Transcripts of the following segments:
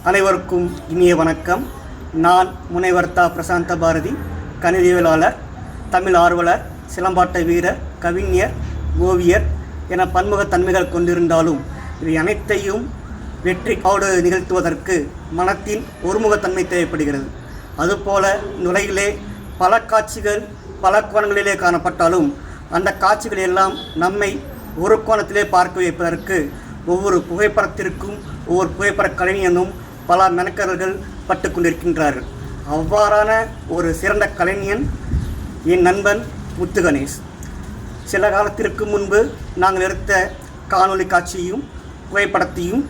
அனைவருக்கும் இனிய வணக்கம். நான் முனைவர் தா. பிரசாந்த பாரதி, கணிதவியலாளர், தமிழ் ஆர்வலர், சிலம்பாட்ட வீரர், கவிஞர், ஓவியர் என பன்முகத்தன்மைகள் கொண்டிருந்தாலும் இவை அனைத்தையும் வெற்றியோடு நிகழ்த்துவதற்கு மனத்தின் ஒருமுகத்தன்மை தேவைப்படுகிறது. அதுபோல நுரையிலே பல காட்சிகள் பல கோணங்களிலே காணப்பட்டாலும் அந்த காட்சிகள் எல்லாம் நம்மை ஒரு கோணத்திலே பார்க்க வைப்பதற்கு ஒவ்வொரு புகைப்படத்திற்கும் ஒவ்வொரு புகைப்பட கலைஞனும் பல மெனக்கர்கள் பட்டு கொண்டிருக்கின்றார்கள். அவ்வாறான ஒரு சிறந்த கலைஞன் என் நண்பன் முத்து கணேஷ். சில காலத்திற்கு முன்பு நாங்கள் எடுத்த காணொளி காட்சியும் புகைப்படத்தையும்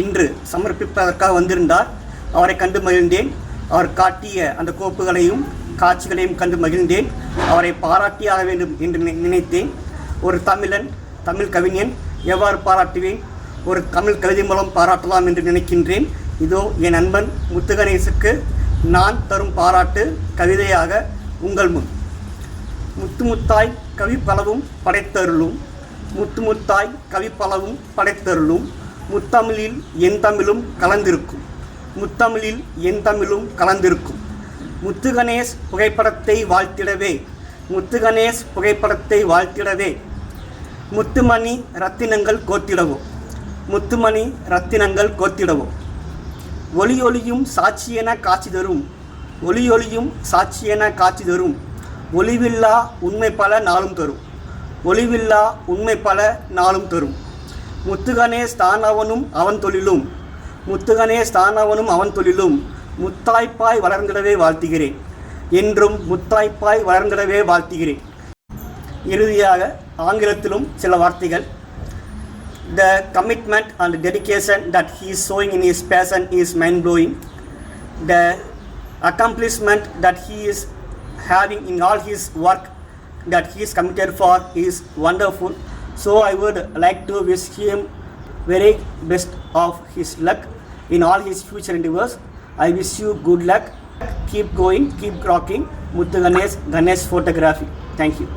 இன்று சமர்ப்பிப்பதற்காக வந்திருந்தார். அவரை கண்டு மகிழ்ந்தேன். அவர் காட்டிய அந்த கோப்புகளையும் காட்சிகளையும் கண்டு மகிழ்ந்தேன். அவரை பாராட்டியாக வேண்டும் என்று நினைத்தேன். ஒரு தமிழன், தமிழ் கவிஞன் எவ்வாறு பாராட்டுவேன்? ஒரு தமிழ் கவிதை மூலம் பாராட்டலாம் என்று நினைக்கின்றேன். இதோ என் நண்பன் முத்து கணேஷுக்கு நான் தரும் பாராட்டு கவிதையாக உங்கள் முன். முத்து முத்தாய் கவி பலவும் படைத்தருளும், முத்து முத்தாய் கவி பலவும் படைத்தருளும், முத்தமிழில் என் தமிழும் கலந்திருக்கும், முத்தமிழில் என் தமிழும் கலந்திருக்கும். முத்து கணேஷ் புகைப்படத்தை வாழ்த்திடவே, முத்து கணேஷ் புகைப்படத்தை வாழ்த்திடவே, முத்துமணி ரத்தினங்கள் கோத்திடவோ, முத்துமணி ரத்தினங்கள் கோத்திடவோ. ஒளியொளியும் சாட்சியென காட்சி தரும், ஒளியொளியும் சாட்சியென காட்சி தரும், ஒளிவில்லா உண்மை பல நாளும் தரும், ஒளிவில்லா உண்மை பல நாளும் தரும். முத்து கணேஷ் தான் அவனும் அவன் தொழிலும், முத்து கணேஷ் தான் அவனும் அவன் தொழிலும், முத்தாய்ப்பாய் வளர்ந்திடவே வாழ்த்துகிறேன், என்றும் முத்தாய்ப்பாய் வளர்ந்திடவே வாழ்த்துகிறேன். இறுதியாக ஆங்கிலத்திலும் சில வார்த்தைகள். The commitment and dedication that he is showing in his passion is mind-blowing. The accomplishment that he is having in all his work that he is committed for is wonderful. So I would like to wish him very best of his luck in all his future endeavors. I wish you good luck. Keep going, keep rocking. Muthu Ganesh, Ganesh Photography. Thank you.